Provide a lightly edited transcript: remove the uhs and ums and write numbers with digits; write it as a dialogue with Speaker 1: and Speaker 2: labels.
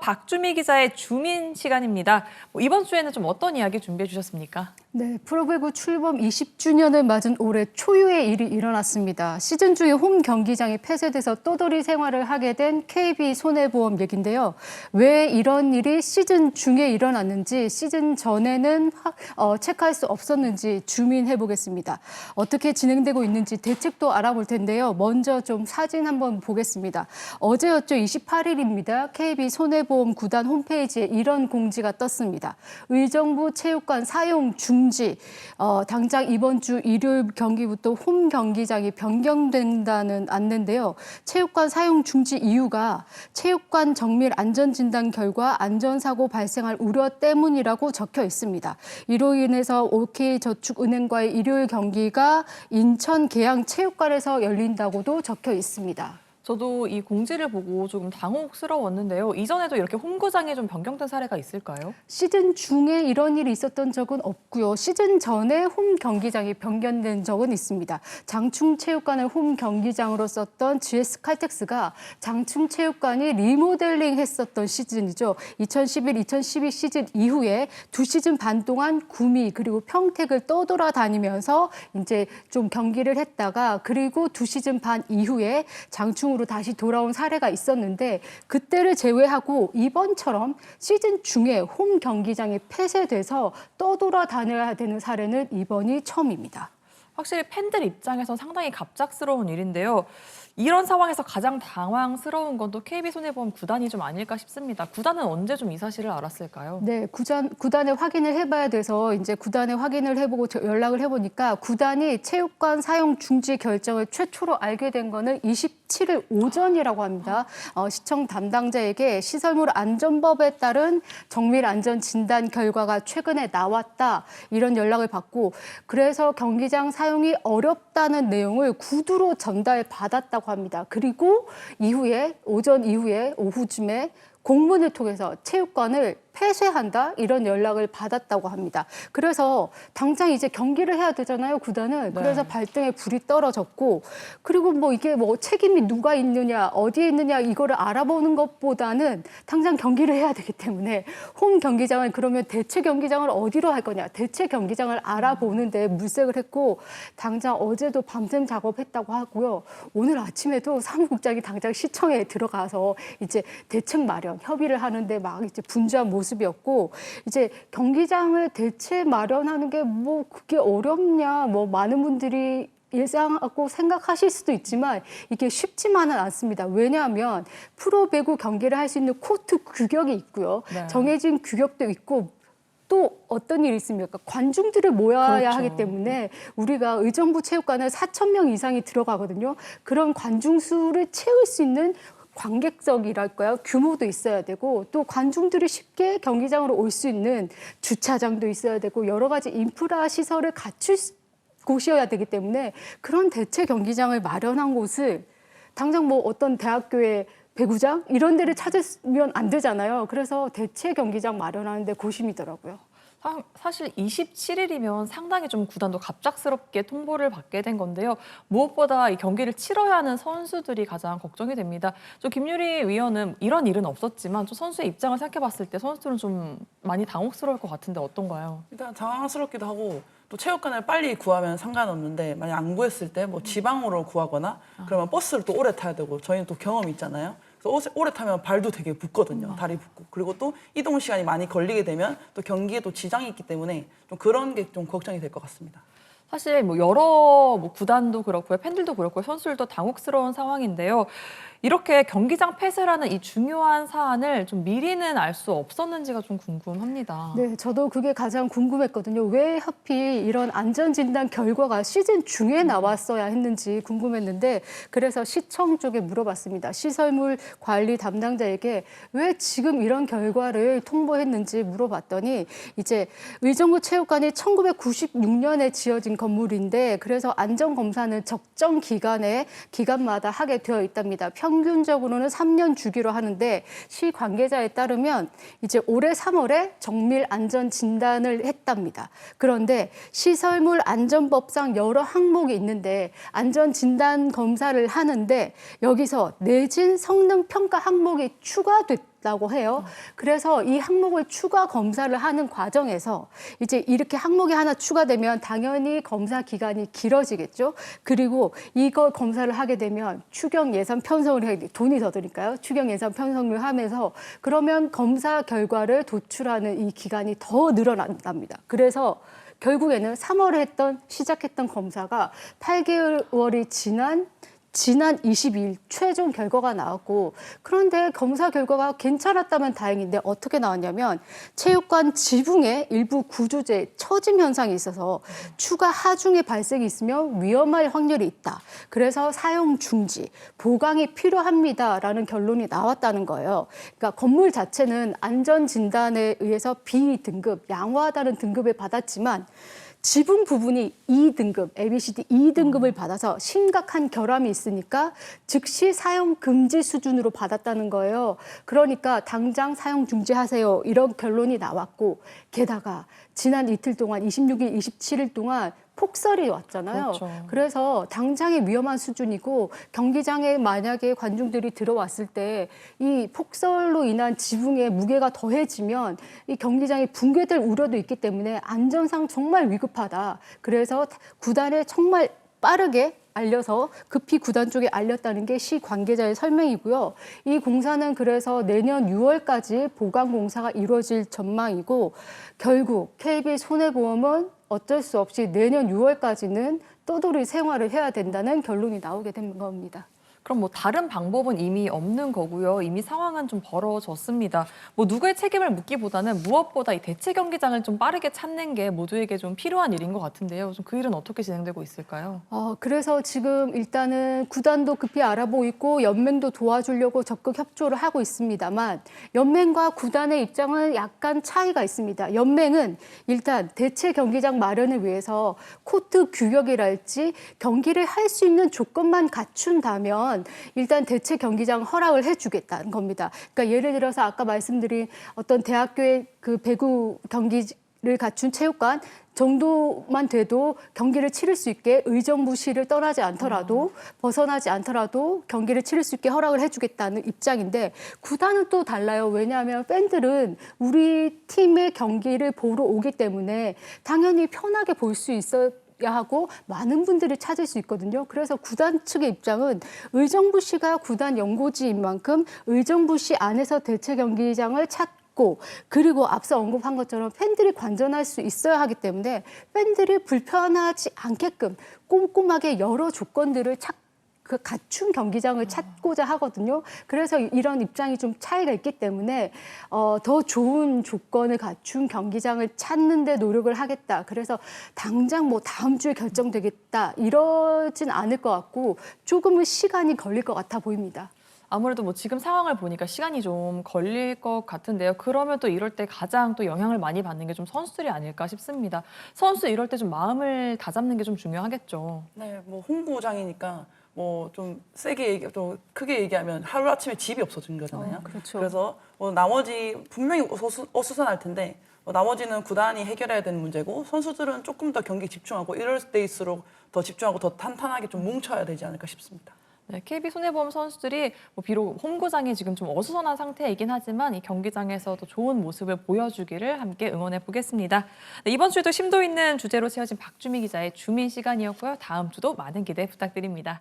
Speaker 1: 박주미 기자의 주민 시간입니다. 이번 주에는 좀 어떤 이야기 준비해 주셨습니까?
Speaker 2: 네, 프로배구 출범 20주년을 맞은 올해 초유의 일이 일어났습니다. 시즌 중에 홈 경기장이 폐쇄돼서 떠돌이 생활을 하게 된 KB손해보험 얘긴데요. 왜 이런 일이 시즌 중에 일어났는지, 시즌 전에는 체크할 수 없었는지 주민해보겠습니다. 어떻게 진행되고 있는지 대책도 알아볼 텐데요. 먼저 좀 사진 한번 보겠습니다. 어제였죠. 28일입니다. KB손해보험 구단 홈페이지에 이런 공지가 떴습니다. 의정부 체육관 사용 중지. 당장 이번 주 일요일 경기부터 홈 경기장이 변경된다는 안내인데요. 체육관 사용 중지 이유가 체육관 정밀 안전진단 결과 안전사고 발생할 우려 때문이라고 적혀 있습니다. 이로 인해서 OK저축은행과의 일요일 경기가 인천 계양체육관에서 열린다고도 적혀 있습니다.
Speaker 1: 저도 이 공지를 보고 조금 당혹스러웠는데요. 이전에도 이렇게 홈구장이 좀 변경된 사례가 있을까요?
Speaker 2: 시즌 중에 이런 일이 있었던 적은 없고요. 시즌 전에 홈 경기장이 변경된 적은 있습니다. 장충체육관을 홈 경기장으로 썼던 GS칼텍스가 장충체육관이 리모델링 했었던 시즌이죠. 2011-2012 시즌 이후에 2시즌 반 동안 구미 그리고 평택을 떠돌아다니면서 이제 좀 경기를 했다가 그리고 2시즌 반 이후에 장충 으로 다시 돌아온 사례가 있었는데 그때를 제외하고 이번처럼 시즌 중에 홈 경기장이 폐쇄돼서 떠돌아다녀야 되는 사례는 이번이 처음입니다.
Speaker 1: 확실히 팬들 입장에서 상당히 갑작스러운 일인데요. 이런 상황에서 가장 당황스러운 건 또 KB손해보험 구단이 좀 아닐까 싶습니다. 구단은 언제 좀 이 사실을 알았을까요?
Speaker 2: 네, 구단에 확인을 해봐야 돼서 이제 구단에 확인을 해보고 연락을 해보니까 구단이 체육관 사용 중지 결정을 최초로 알게 된 거는 27일 오전이라고 합니다. 시청 담당자에게 시설물 안전법에 따른 정밀 안전 진단 결과가 최근에 나왔다 이런 연락을 받고 그래서 경기장 사용이 어렵다는 내용을 구두로 전달받았다고 합니다. 그리고 오전 이후에 오후쯤에 공문을 통해서 체육관을 폐쇄한다 이런 연락을 받았다고 합니다. 그래서 당장 이제 경기를 해야 되잖아요, 구단은. 그래서 발등에 불이 떨어졌고 그리고 이게 책임이 누가 있느냐, 어디에 있느냐 이거를 알아보는 것보다는 당장 경기를 해야 되기 때문에 홈 경기장을 그러면 대체 경기장을 어디로 할 거냐, 대체 경기장을 알아보는데 물색을 했고 당장 어제도 밤샘 작업했다고 하고요. 오늘 아침에도 사무국장이 당장 시청에 들어가서 이제 대책 마련, 협의를 하는데 막 이제 분주한 모습이었고 이제 경기장을 대체 마련하는 게 그게 어렵냐 많은 분들이 예상하고 생각하실 수도 있지만 이게 쉽지만은 않습니다. 왜냐하면 프로배구 경기를 할 수 있는 코트 규격이 있고요.
Speaker 1: 네.
Speaker 2: 정해진 규격도 있고 또 어떤 일이 있습니까? 관중들을 모여야
Speaker 1: 그렇죠.
Speaker 2: 하기 때문에 우리가 의정부 체육관에 4,000명 이상이 들어가거든요. 그런 관중 수를 채울 수 있는 관객석이랄까요? 규모도 있어야 되고 또 관중들이 쉽게 경기장으로 올 수 있는 주차장도 있어야 되고 여러 가지 인프라 시설을 갖출 곳이어야 되기 때문에 그런 대체 경기장을 마련한 곳을 당장 어떤 대학교의 배구장 이런 데를 찾으면 안 되잖아요. 그래서 대체 경기장 마련하는 데 고심이더라고요.
Speaker 1: 사실 27일이면 상당히 좀 구단도 갑작스럽게 통보를 받게 된 건데요. 무엇보다 이 경기를 치러야 하는 선수들이 가장 걱정이 됩니다. 김유리 위원은 이런 일은 없었지만 좀 선수의 입장을 생각해봤을 때 선수들은 좀 많이 당혹스러울 것 같은데 어떤가요?
Speaker 3: 일단 당황스럽기도 하고 또 체육관을 빨리 구하면 상관없는데 만약 안 구했을 때 지방으로 구하거나 그러면 버스를 또 오래 타야 되고 저희는 또 경험이 있잖아요. 그래서 오래 타면 발도 되게 붓거든요. 다리 붓고. 그리고 또 이동 시간이 많이 걸리게 되면 또 경기에 또 지장이 있기 때문에 좀 그런 게 좀 걱정이 될 것 같습니다.
Speaker 1: 사실 여러 구단도 그렇고요, 팬들도 그렇고요, 선수들도 당혹스러운 상황인데요. 이렇게 경기장 폐쇄라는 이 중요한 사안을 좀 미리는 알 수 없었는지가 좀 궁금합니다.
Speaker 2: 네, 저도 그게 가장 궁금했거든요. 왜 하필 이런 안전진단 결과가 시즌 중에 나왔어야 했는지 궁금했는데 그래서 시청 쪽에 물어봤습니다. 시설물 관리 담당자에게 왜 지금 이런 결과를 통보했는지 물어봤더니 이제 의정부 체육관이 1996년에 지어진 건물인데 그래서 안전검사는 적정 기간마다 하게 되어 있답니다. 평균적으로는 3년 주기로 하는데 시 관계자에 따르면 이제 올해 3월에 정밀 안전 진단을 했답니다. 그런데 시설물 안전법상 여러 항목이 있는데 안전 진단 검사를 하는데 여기서 내진 성능 평가 항목이 추가됐 있다고 해요. 그래서 이 항목을 추가 검사를 하는 과정에서 이제 이렇게 항목이 하나 추가되면 당연히 검사 기간이 길어지겠죠. 그리고 이거 검사를 하게 되면 추경 예산 편성을 해야 돼. 돈이 더 드니까요. 추경 예산 편성을 하면서 그러면 검사 결과를 도출하는 이 기간이 더 늘어난답니다. 그래서 결국에는 3월에 시작했던 검사가 8개월이 지난 22일 최종 결과가 나왔고, 그런데 검사 결과가 괜찮았다면 다행인데 어떻게 나왔냐면 체육관 지붕에 일부 구조재 처짐 현상이 있어서 추가 하중의 발생이 있으면 위험할 확률이 있다. 그래서 사용 중지, 보강이 필요합니다라는 결론이 나왔다는 거예요. 그러니까 건물 자체는 안전 진단에 의해서 B등급, 양호하다는 등급을 받았지만 지붕 부분이 2등급, ABCD 2등급을 받아서 심각한 결함이 있으니까 즉시 사용 금지 수준으로 받았다는 거예요. 그러니까 당장 사용 중지하세요. 이런 결론이 나왔고, 게다가 지난 이틀 동안 26일, 27일 동안 폭설이 왔잖아요.
Speaker 1: 그렇죠.
Speaker 2: 그래서 당장의 위험한 수준이고 경기장에 만약에 관중들이 들어왔을 때 이 폭설로 인한 지붕의 무게가 더해지면 이 경기장이 붕괴될 우려도 있기 때문에 안전상 정말 위급하다. 그래서 구단에 정말 빠르게 알려서 급히 구단 쪽에 알렸다는 게 시 관계자의 설명이고요. 이 공사는 그래서 내년 6월까지 보강 공사가 이루어질 전망이고, 결국 KB손해보험은 어쩔 수 없이 내년 6월까지는 떠돌이 생활을 해야 된다는 결론이 나오게 된 겁니다.
Speaker 1: 그럼 뭐 다른 방법은 이미 없는 거고요. 이미 상황은 좀 벌어졌습니다. 뭐 누구의 책임을 묻기보다는 무엇보다 이 대체 경기장을 좀 빠르게 찾는 게 모두에게 좀 필요한 일인 것 같은데요. 좀 그 일은 어떻게 진행되고 있을까요?
Speaker 2: 그래서 지금 일단은 구단도 급히 알아보고 있고 연맹도 도와주려고 적극 협조를 하고 있습니다만, 연맹과 구단의 입장은 약간 차이가 있습니다. 연맹은 일단 대체 경기장 마련을 위해서 코트 규격이랄지 경기를 할 수 있는 조건만 갖춘다면 일단 대체 경기장 허락을 해주겠다는 겁니다. 그러니까 예를 들어서 아까 말씀드린 어떤 대학교의 그 배구 경기를 갖춘 체육관 정도만 돼도 경기를 치를 수 있게 의정부시를 떠나지 않더라도 벗어나지 않더라도 경기를 치를 수 있게 허락을 해주겠다는 입장인데, 구단은 또 달라요. 왜냐하면 팬들은 우리 팀의 경기를 보러 오기 때문에 당연히 편하게 볼 수 있어야 하고 많은 분들이 찾을 수 있거든요. 그래서 구단 측의 입장은 의정부시가 구단 연고지인 만큼 의정부시 안에서 대체 경기장을 찾고, 그리고 앞서 언급한 것처럼 팬들이 관전할 수 있어야 하기 때문에 팬들이 불편하지 않게끔 꼼꼼하게 여러 조건들을 갖춘 경기장을 찾고자 하거든요. 그래서 이런 입장이 좀 차이가 있기 때문에 더 좋은 조건을 갖춘 경기장을 찾는 데 노력을 하겠다. 그래서 당장 뭐 다음 주에 결정되겠다 이러진 않을 것 같고 조금은 시간이 걸릴 것 같아 보입니다.
Speaker 1: 아무래도 뭐 지금 상황을 보니까 시간이 좀 걸릴 것 같은데요. 그러면 또 이럴 때 가장 또 영향을 많이 받는 게 좀 선수들이 아닐까 싶습니다. 선수 이럴 때 좀 마음을 다잡는 게 좀 중요하겠죠.
Speaker 3: 네, 뭐 홍구장이니까 뭐 좀 좀 크게 얘기하면 하루 아침에 집이 없어진 거잖아요.
Speaker 2: 그렇죠.
Speaker 3: 그래서 뭐 나머지 분명히 어수선할 텐데 나머지는 구단이 해결해야 되는 문제고, 선수들은 조금 더 경기에 집중하고 이럴 때일수록 더 집중하고 더 탄탄하게 좀 뭉쳐야 되지 않을까 싶습니다.
Speaker 1: 네, KB손해보험 선수들이 뭐 비록 홈구장이 지금 좀 어수선한 상태이긴 하지만 이 경기장에서도 좋은 모습을 보여주기를 함께 응원해 보겠습니다. 네, 이번 주에도 심도 있는 주제로 채워진 박주미 기자의 주민 시간이었고요. 다음 주도 많은 기대 부탁드립니다.